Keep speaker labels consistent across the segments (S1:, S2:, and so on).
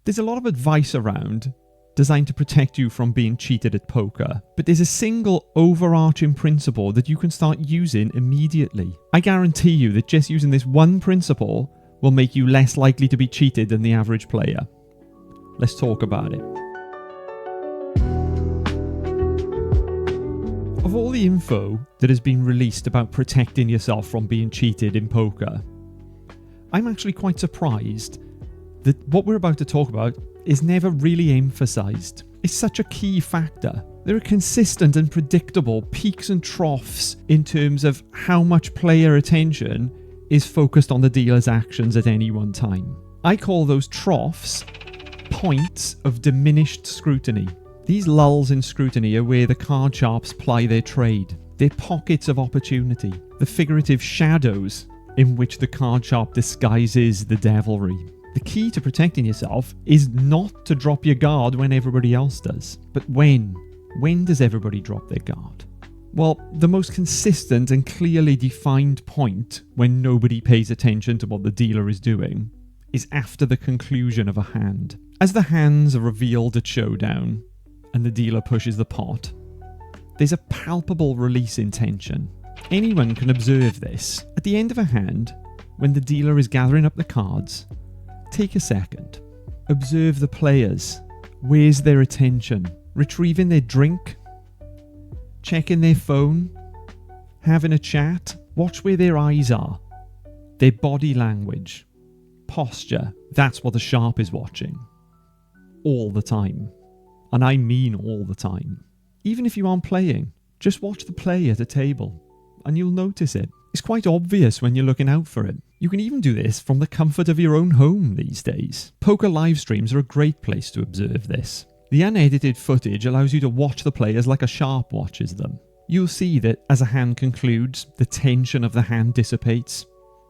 S1: There's a lot of advice around designed to protect you from being cheated at poker, but there's a single overarching principle that you can start using immediately. I guarantee you that just using this one principle will make you less likely to be cheated than the average player. Let's talk about it. Of all the info that has been released about protecting yourself from being cheated in poker, I'm actually quite surprised that what we're about to talk about is never really emphasized. It's such a key factor. There are consistent and predictable peaks and troughs in terms of how much player attention is focused on the dealer's actions at any one time. I call those troughs points of diminished scrutiny. These lulls in scrutiny are where the card sharps ply their trade. They're pockets of opportunity, the figurative shadows in which the card sharp disguises the devilry. The key to protecting yourself is not to drop your guard when everybody else does. But when? When does everybody drop their guard? Well, the most consistent and clearly defined point when nobody pays attention to what the dealer is doing is after the conclusion of a hand. As the hands are revealed at showdown and the dealer pushes the pot, there's a palpable release in tension. Anyone can observe this. At the end of a hand, when the dealer is gathering up the cards, take a second. Observe the players. Where's their attention? Retrieving their drink? Checking their phone? Having a chat? Watch where their eyes are. Their body language. Posture. That's what the sharp is watching. All the time. And I mean all the time. Even if you aren't playing, just watch the play at a table and you'll notice it. It's quite obvious when you're looking out for it. You can even do this from the comfort of your own home these days. Poker live streams are a great place to observe this. The unedited footage allows you to watch the players like a sharp watches them. You'll see that as a hand concludes, the tension of the hand dissipates.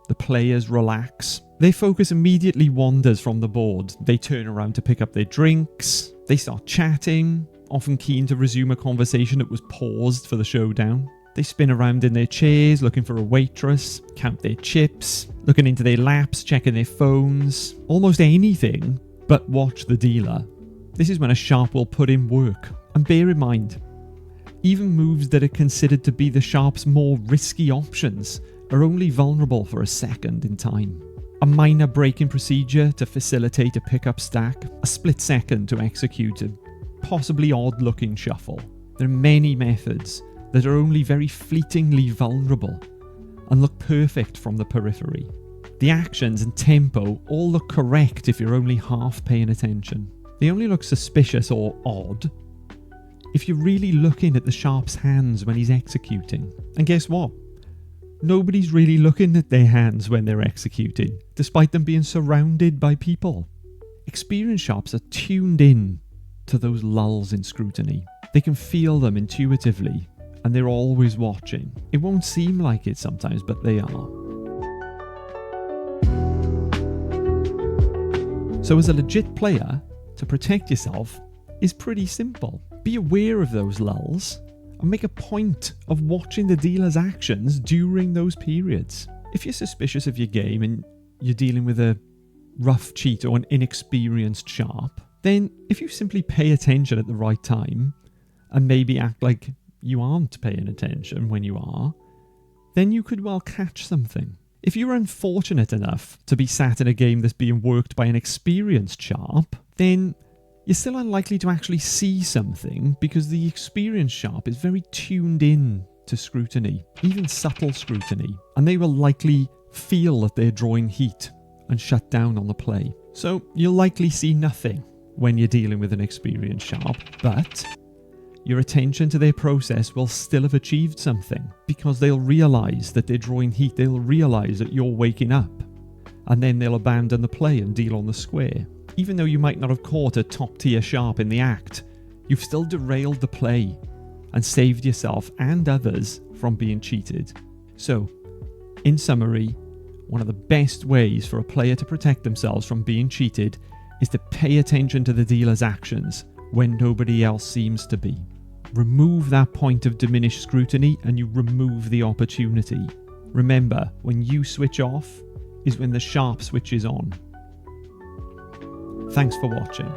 S1: The players relax. Their focus immediately wanders from the board. They turn around to pick up their drinks. They start chatting, often keen to resume a conversation that was paused for the showdown. They spin around in their chairs looking for a waitress, count their chips, looking into their laps, checking their phones. Almost anything but watch the dealer. This is when a sharp will put in work. And bear in mind, even moves that are considered to be the sharp's more risky options are only vulnerable for a second in time. A minor break-in procedure to facilitate a pickup stack, a split second to execute a possibly odd-looking shuffle. There are many methods that are only very fleetingly vulnerable and look perfect from the periphery. The actions and tempo all look correct if you're only half paying attention. They only look suspicious or odd if you're really looking at the sharp's hands when he's executing. And guess what? Nobody's really looking at their hands when they're executing, despite them being surrounded by people. Experienced sharps are tuned in to those lulls in scrutiny. They can feel them intuitively, and they're always watching. It won't seem like it sometimes, but they are. So as a legit player, to protect yourself is pretty simple. Be aware of those lulls and make a point of watching the dealer's actions during those periods. If you're suspicious of your game and you're dealing with a rough cheat or an inexperienced sharp, then if you simply pay attention at the right time and maybe act like you aren't paying attention when you are, then you could well catch something. If you're unfortunate enough to be sat in a game that's being worked by an experienced sharp, then you're still unlikely to actually see something because the experienced sharp is very tuned in to scrutiny, even subtle scrutiny, and they will likely feel that they're drawing heat and shut down on the play. So you'll likely see nothing when you're dealing with an experienced sharp, but your attention to their process will still have achieved something because they'll realise that they're drawing heat, they'll realise that you're waking up, and then they'll abandon the play and deal on the square. Even though you might not have caught a top-tier sharp in the act, you've still derailed the play and saved yourself and others from being cheated. So, in summary, one of the best ways for a player to protect themselves from being cheated is to pay attention to the dealer's actions when nobody else seems to be. Remove that point of diminished scrutiny and you remove the opportunity. Remember, when you switch off is when the sharp switches on. Thanks for watching.